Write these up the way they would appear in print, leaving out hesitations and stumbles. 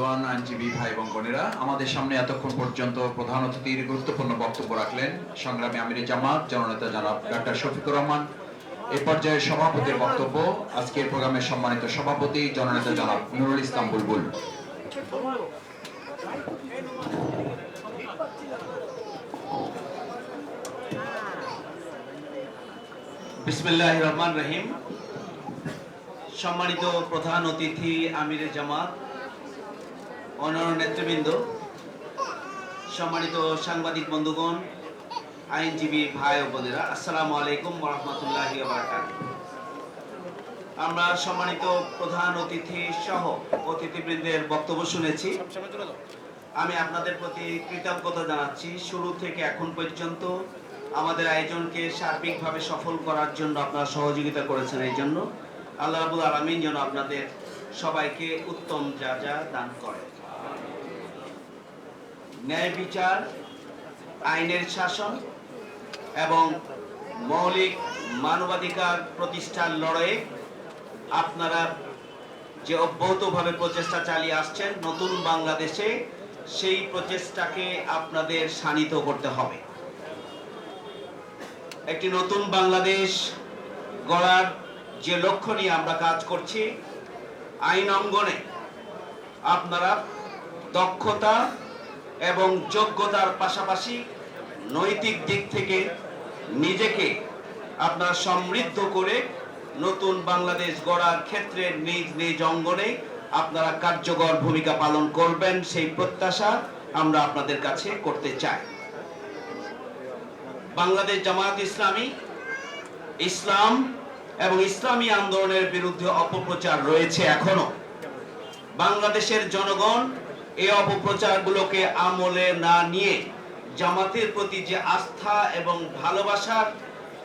বন্ধুগণ, আইনজীবী ভাই এবং বোনেরা, আমাদের সামনে এতক্ষণ পর্যন্ত প্রধান অতিথির গুরুত্বপূর্ণ বক্তব্য রাখলেন সংগ্রামী আমিরে জামাত জননেতা জনাব ডক্টর শফিকুর রহমান। এই পর্যায়ে সভাপতির বক্তব্য আজকের প্রোগ্রামের সম্মানিত সভাপতি জননেতা জনাব নুরুল ইসলাম বুলবুল। বিসমিল্লাহির রহমানির রহিম। সম্মানিত প্রধান অতিথি আমিরে জামাত, অন্যান্য নেতৃবৃন্দ, সম্মানিত সাংবাদিক বন্ধুগণ, আইনজীবী ভাই ও বোনেরা, আসসালামু আলাইকুম ওয়া রাহমাতুল্লাহি ওয়া বারাকাতুহু। আমরা সম্মানিত প্রধান অতিথি সহ অতিথিবৃন্দের বক্তব্য শুনেছি। আমি আপনাদের প্রতি কৃতজ্ঞতা জানাচ্ছি। শুরু থেকে এখন পর্যন্ত আমাদের আয়োজনকে সার্বিকভাবে সফল করার জন্য আপনারা সহযোগিতা করেছেন। এই জন্য আল্লাহ রাব্বুল আলামিন যেন আপনাদের সবাইকে উত্তম যা দান করেন। ন্যায় বিচার, আইনের শাসন এবং মৌলিক মানবাধিকার প্রতিষ্ঠার লড়াইয়ে আপনারা যে অব্যাহতভাবে প্রচেষ্টা চালিয়ে আসছেন নতুন বাংলাদেশে, সেই প্রচেষ্টাকে আপনাদের শানিত করতে হবে। একটি নতুন বাংলাদেশ গড়ার যে লক্ষ্য নিয়ে আমরা কাজ করছি, আইন অঙ্গনে আপনারা দক্ষতা এবং যোগ্যতার পাশাপাশি নৈতিক দিক থেকে নিজেকে আপনারা সমৃদ্ধ করে নতুন বাংলাদেশ গড়ার ক্ষেত্রে নিজ নিজ অঙ্গনে আপনারা কার্যকর ভূমিকা পালন করবেন, সেই প্রত্যাশা আমরা আপনাদের কাছে করতে চাই। বাংলাদেশ জামায়াত ইসলামী ইসলাম এবং ইসলামী আন্দোলনের বিরুদ্ধে অপপ্রচার রয়েছে এখনো। বাংলাদেশের জনগণ এই অপপ্রচারগুলোকে আমলে না নিয়ে জামাতের প্রতি যে আস্থা এবং ভালোবাসার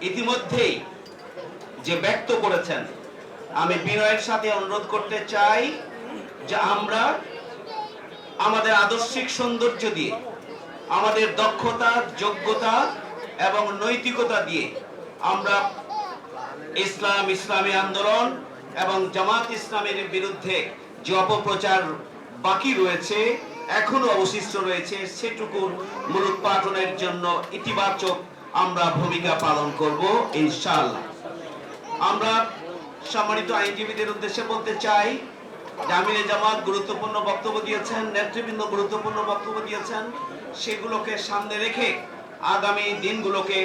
ইতিমধ্যেই যে ব্যক্ত করেছেন, আমি বিনয়ের সাথে অনুরোধ করতে চাই যে আমরা আমাদের আদর্শিক সৌন্দর্য দিয়ে, আমাদের দক্ষতা, যোগ্যতা এবং নৈতিকতা দিয়ে আমরা ইসলাম, ইসলামী আন্দোলন এবং জামাত ইসলামের বিরুদ্ধে যে অপপ্রচার বাকি রয়েছে, এখনো অবশিষ্ট রয়েছে, সেটুকুর মূলোৎপাটনের জন্য ইতিবাচক আমরা ভূমিকা পালন করব ইনশাআল্লাহ। আমরা সম্মানিত আইনজীবীদের উদ্দেশ্যে বলতে চাই যে আমিরে জামাত গুরুত্বপূর্ণ বক্তব্য দিয়েছেন, নেতৃবৃন্দ গুরুত্বপূর্ণ বক্তব্য দিয়েছেন। সেগুলোকে সামনে রেখে আগামী দিনগুলোকে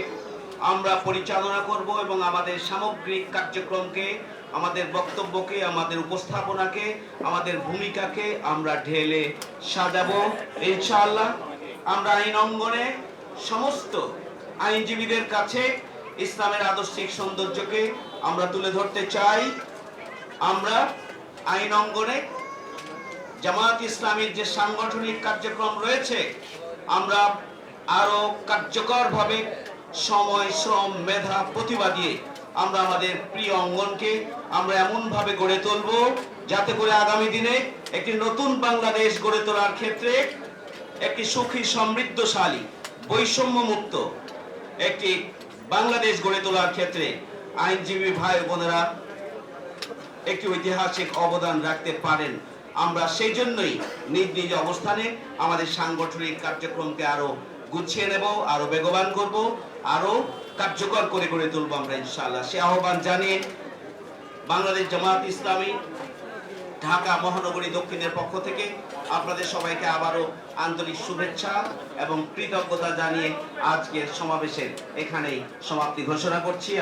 আমরা পরিচালনা করব এবং আমাদের সামগ্রিক কার্যক্রমকে, আমাদের বক্তব্যকে, আমাদের উপস্থাপনাকে, আমাদের ভূমিকাকে আমরা ঢেলে সাজাবো ইনশাআল্লাহ। আমরা আইন অঙ্গনে সমস্ত আইনজীবীদের কাছে ইসলামের আদর্শিক সৌন্দর্যকে আমরা তুলে ধরতে চাই। আমরা আইন অঙ্গনে জামায়াত ইসলামীর যে সাংগঠনিক কার্যক্রম রয়েছে, আমরা আরো কার্যকরভাবে সময়, শ্রম, মেধা, প্রতিভা দিয়ে আমরা আমাদের প্রিয় অঙ্গনকে আমরা এমনভাবে গড়ে তুলব যাতে করে আগামী দিনে একটি নতুন বাংলাদেশ গড়ে তোলার ক্ষেত্রে একটি সুখী, সমৃদ্ধশালী, বৈষম্যমুক্ত একটি বাংলাদেশ গড়ে তোলার ক্ষেত্রে আইনজীবী ভাই বোনেরা একটি ঐতিহাসিক অবদান রাখতে পারেন। আমরা সেই জন্যই নিজ নিজ অবস্থানে আমাদের সাংগঠনিক কার্যক্রমকে আরো গুছিয়ে নেব, আরো বেগবান করব, আরো কার্যকর করে গড়ে তুলব আমরা ইনশাআল্লাহ। সে আহ্বান জানিয়ে বাংলাদেশ জামায়াত ইসলামী ঢাকা মহানগরী দক্ষিণের পক্ষ থেকে আপনাদের সবাইকে আবারও আন্তরিক শুভেচ্ছা এবং কৃতজ্ঞতা জানিয়ে আজকের সমাবেশের এখানেই সমাপ্তি ঘোষণা করছি।